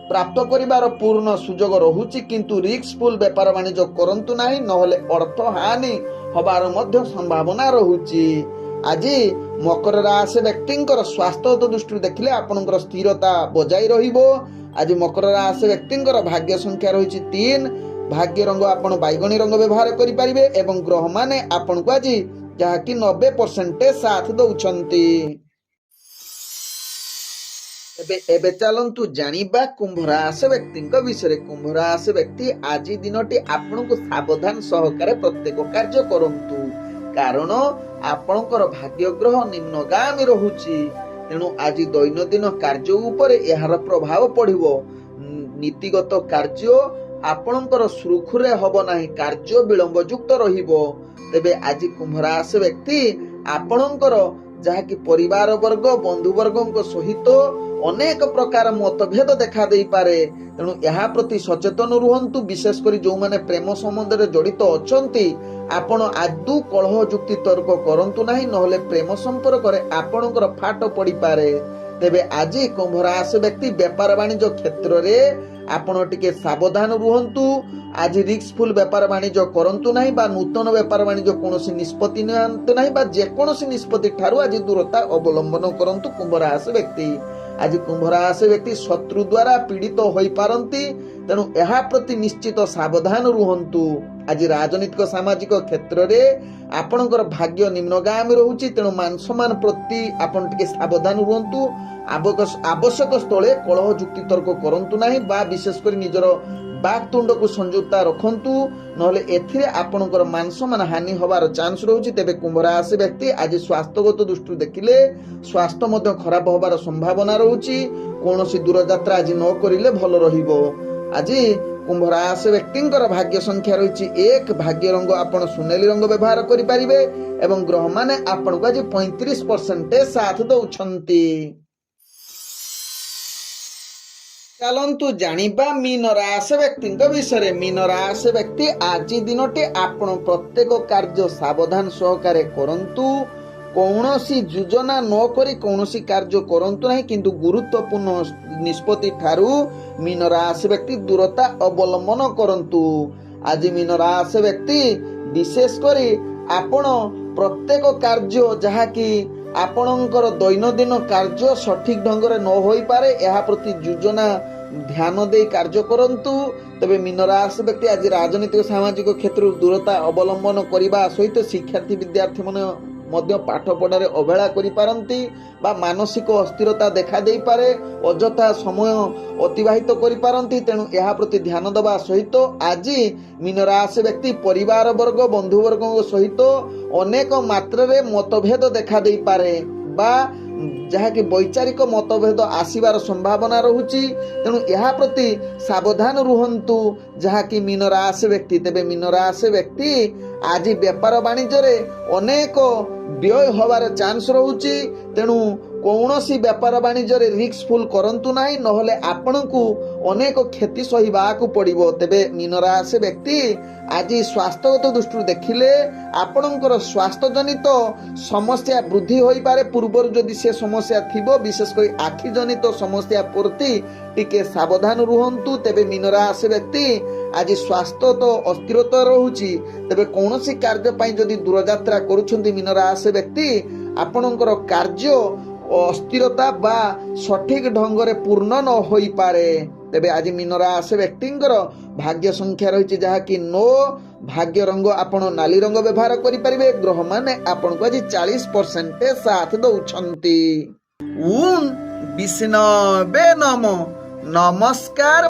प्राप्त करिवार पूर्ण सुजोग रहुछि किंतु रिस्कफुल व्यापार वाणिज्य करंतु नाही नहले अर्थ हानि हबार मध्य संभावना रहुछि। आज मकर राशि व्यक्तिंकर स्वास्थ्य दृष्टि देखिले आपनकर स्थिरता बजाई रहिबो। आज मकर राशि व्यक्तिंकर भाग्य संख्या रही 3 भाग्य रंग आपण बैगणी रंग व्यवहार करि परिबे एवं ग्रह माने आपण को आज जहाँकि 90% साथ दउछंती। एबे चलंतु जानिबा कुंभ राशि व्यक्ति विषय। कुंभ राशि व्यक्ति आज दिनटी आपण को सावधान सहकारे प्रत्येक कार्य करंतु कारण आपणकर भाग्य ग्रह निम्नगामी रहुछि। तेणु आज दैनंदिन कार्य उपरे एहार प्रभाव पड़िबो। नीतिगत कार्य आपणकर सुरखुरे हबो नाही कार्य विलंब युक्त रहिबो। तेबे आज कुंभ राशि व्यक्ति आपणकर जहाँकि परिवार वर्ग बंधु वर्गों सहित अनेक प्रकार मतभेद देखा देई पारे। तेणु यहाँ प्रति सचेतन रुहंतु। विशेषकर जो माने प्रेम संबंध रे जड़ित अछंती आपण आदु कलह युक्ति तर्क करंतु नाही नहले प्रेम संपर्क रे आपणकर फाट पड़ी पारे। तेबे आज कुंभ राशि व्यक्ति व्यापार वाणिज्य क्षेत्र रे आपण टिके सावधान रुहंतु। आज रिस्कफुल व्यापार वाणिज्य करंतु नाही बा नूतन व्यापार वाणिज्य कोनोसी निष्पत्ति नियंतु नाही बा जे कोनोसी निष्पत्ति ठारू आज दूरता अवलंबन करंतु कुंभ राशि व्यक्ति। आज कुंभ राशि व्यक्ति शत्रु द्वारा पीड़ित होई पारंती ତେଣୁ ଏହା ପ୍ରତି ନିଶ୍ଚିତ ସାବଧାନ ରୁହନ୍ତୁ। ଆଜି ରାଜନୈତିକ ସାମାଜିକ କ୍ଷେତ୍ରରେ ଆପଣଙ୍କର ଭାଗ୍ୟ ନିମ୍ନଗାମୀ ରହୁଛି, ତେଣୁ ମାନ ସମ୍ମାନ ପ୍ରତି ଆପଣ ଟିକେ ସାବଧାନ ରୁହନ୍ତୁ। ଆବଶ୍ୟକ ସ୍ଥଳେ କଳହ ଯୁକ୍ତି ତର୍କ କରନ୍ତୁ ନାହିଁ ବା ବିଶେଷ କରି ନିଜର ବାକ୍ତୁଣ୍ଡକୁ ସଂଯୁକ୍ତା ରଖନ୍ତୁ, ନହେଲେ ଏଥିରେ ଆପଣଙ୍କର ମାନ ସମ୍ମାନ ହାନି ହେବାର ଚାନ୍ସ ରହୁଛି। ତେବେ କୁମ୍ଭ ରାଶି ବ୍ୟକ୍ତି ଆଜି ସ୍ୱାସ୍ଥ୍ୟଗତ ଦୃଷ୍ଟିରୁ ଦେଖିଲେ ସ୍ୱାସ୍ଥ୍ୟ ମଧ୍ୟ ଖରାପ ହେବାର ସମ୍ଭାବନା ରହୁଛି। କୌଣସି ଦୂରଯାତ୍ରା ଆଜି ନ କରିଲେ ଭଲ ରହିବ। ଆଜି କୁମ୍ଭ ରାଶି ବ୍ୟକ୍ତିଙ୍କର ଭାଗ୍ୟ ସଂଖ୍ୟା ରହିଛି 1, ଭାଗ୍ୟ ରଙ୍ଗ ଆପଣ ସୁନେଲି ରଙ୍ଗ ବ୍ୟବହାର କରିପାରିବେ ଏବଂ ଗ୍ରହମାନେ ଆପଣଙ୍କୁ ଆଜି 35% ସାଥ ଦଉଛନ୍ତି। ଚାଲନ୍ତୁ ଜାଣିବା ମୀନ ରାଶି ବ୍ୟକ୍ତିଙ୍କ ବିଷୟରେ। ମୀନ ରାଶି ବ୍ୟକ୍ତି ଆଜି ଦିନଟି ଆପଣ ପ୍ରତ୍ୟେକ କାର୍ଯ୍ୟ ସାବଧାନ ସହକାରେ କରନ୍ତୁ। କୌଣସି ଯୋଜନା ନ କରି କୌଣସି କାର୍ଯ୍ୟ କରନ୍ତୁ ନାହିଁ, କିନ୍ତୁ ଗୁରୁତ୍ୱପୂର୍ଣ୍ଣ ନିଷ୍ପତ୍ତି ଠାରୁ ମୀନ ରାଶି ବ୍ୟକ୍ତି ଦୂରତା ଅବଲମ୍ବନ କରନ୍ତୁ। ଆଜି ମୀନ ରାଶି ବ୍ୟକ୍ତି ବିଶେଷ କରି ଆପଣ ପ୍ରତ୍ୟେକ କାର୍ଯ୍ୟ ଯାହାକି ଆପଣଙ୍କର ଦୈନନ୍ଦିନ କାର୍ଯ୍ୟ ସଠିକ ଢଙ୍ଗରେ ନ ହୋଇପାରେ ଏହା ପ୍ରତି ଯୋଜନା ଧ୍ୟାନ ଦେଇ କାର୍ଯ୍ୟ କରନ୍ତୁ। ତେବେ ମୀନ ରାଶି ବ୍ୟକ୍ତି ଆଜି ରାଜନୈତିକ ସାମାଜିକ କ୍ଷେତ୍ରରୁ ଦୂରତା ଅବଲମ୍ବନ କରିବା ସହିତ ଶିକ୍ଷାର୍ଥୀ ବିଦ୍ୟାର୍ଥୀମାନେ ମଧ୍ୟ ପାଠ ପଢ଼ାରେ ଅବହେଳା କରିପାରନ୍ତି ବା ମାନସିକ ଅସ୍ଥିରତା ଦେଖା ଦେଇପାରେ, ଅଯଥା ସମୟ ଅତିବାହିତ କରିପାରନ୍ତି। ତେଣୁ ଏହା ପ୍ରତି ଧ୍ୟାନ ଦେବା ସହିତ ଆଜି ମୀନ ରାଶି ବ୍ୟକ୍ତି ପରିବାର ବର୍ଗ ବନ୍ଧୁବର୍ଗଙ୍କ ସହିତ ଅନେକ ମାତ୍ରାରେ ମତଭେଦ ଦେଖା ଦେଇପାରେ ବା ଯାହାକି ବୈଚାରିକ ମତଭେଦ ଆସିବାର ସମ୍ଭାବନା ରହୁଛି। ତେଣୁ ଏହା ପ୍ରତି ସାବଧାନ ରୁହନ୍ତୁ ଯାହାକି ମୀନ ରାଶି ବ୍ୟକ୍ତି। ତେବେ ମୀନ ରାଶି ବ୍ୟକ୍ତି ଆଜି ବେପାର ବାଣିଜ୍ୟରେ ଅନେକ ବ୍ୟୟ ହେବାର ଚାନ୍ସ ରହୁଛି। ତେଣୁ କୌଣସି ବେପାର ବାଣିଜ୍ୟରେ ରିସ୍କଫୁଲ କରନ୍ତୁ ନାହିଁ, ନହେଲେ ଆପଣଙ୍କୁ ଅନେକ କ୍ଷତି ସହିବାକୁ ପଡ଼ିବ। ତେବେ ମୀନ ରାଶି ବ୍ୟକ୍ତି ଆଜି ସ୍ୱାସ୍ଥ୍ୟଗତ ଦୃଷ୍ଟିରୁ ଦେଖିଲେ ଆପଣଙ୍କର ସ୍ୱାସ୍ଥ୍ୟଜନିତ ସମସ୍ୟା ବୃଦ୍ଧି ହୋଇପାରେ। ପୂର୍ବରୁ ଯଦି ସେ ସମସ୍ୟା ଥିବ, ବିଶେଷ କରି ଆଖି ଜନିତ ସମସ୍ୟା ପ୍ରତି ଟିକେ ସାବଧାନ ରୁହନ୍ତୁ। ତେବେ ମୀନ ରାଶି ବ୍ୟକ୍ତି ଆଜି ସ୍ୱାସ୍ଥ୍ୟ ତ ଅସ୍ଥିରତା ରହୁଛି, ତେବେ କୌଣସି କାର୍ଯ୍ୟ ପାଇଁ ଯଦି ଦୂରଯାତ୍ରା କରୁଛନ୍ତି ମୀନ ରାଶି ବ୍ୟକ୍ତି ଆପଣଙ୍କର କାର୍ଯ୍ୟ ଅସ୍ଥିରତା ବା ସଠିକ ଢଙ୍ଗରେ ପୂର୍ଣ୍ଣ ନ ହୋଇପାରେ। ତେବେ ଆଜି ମୀନ ରାଶି ବ୍ୟକ୍ତିଙ୍କର ଭାଗ୍ୟ ସଂଖ୍ୟା ରହିଛି ଯାହାକି 9, ଭାଗ୍ୟ ରଙ୍ଗ ଆପଣ ନାଲି ରଙ୍ଗ ବ୍ୟବହାର କରିପାରିବେ। ଗ୍ରହମାନେ ଆପଣଙ୍କୁ ଆଜି 40% ସାଥ ଦଉଛନ୍ତି। ଓଁ ବିଷ୍ଣବେ ନମଃ। ନମସ୍କାର।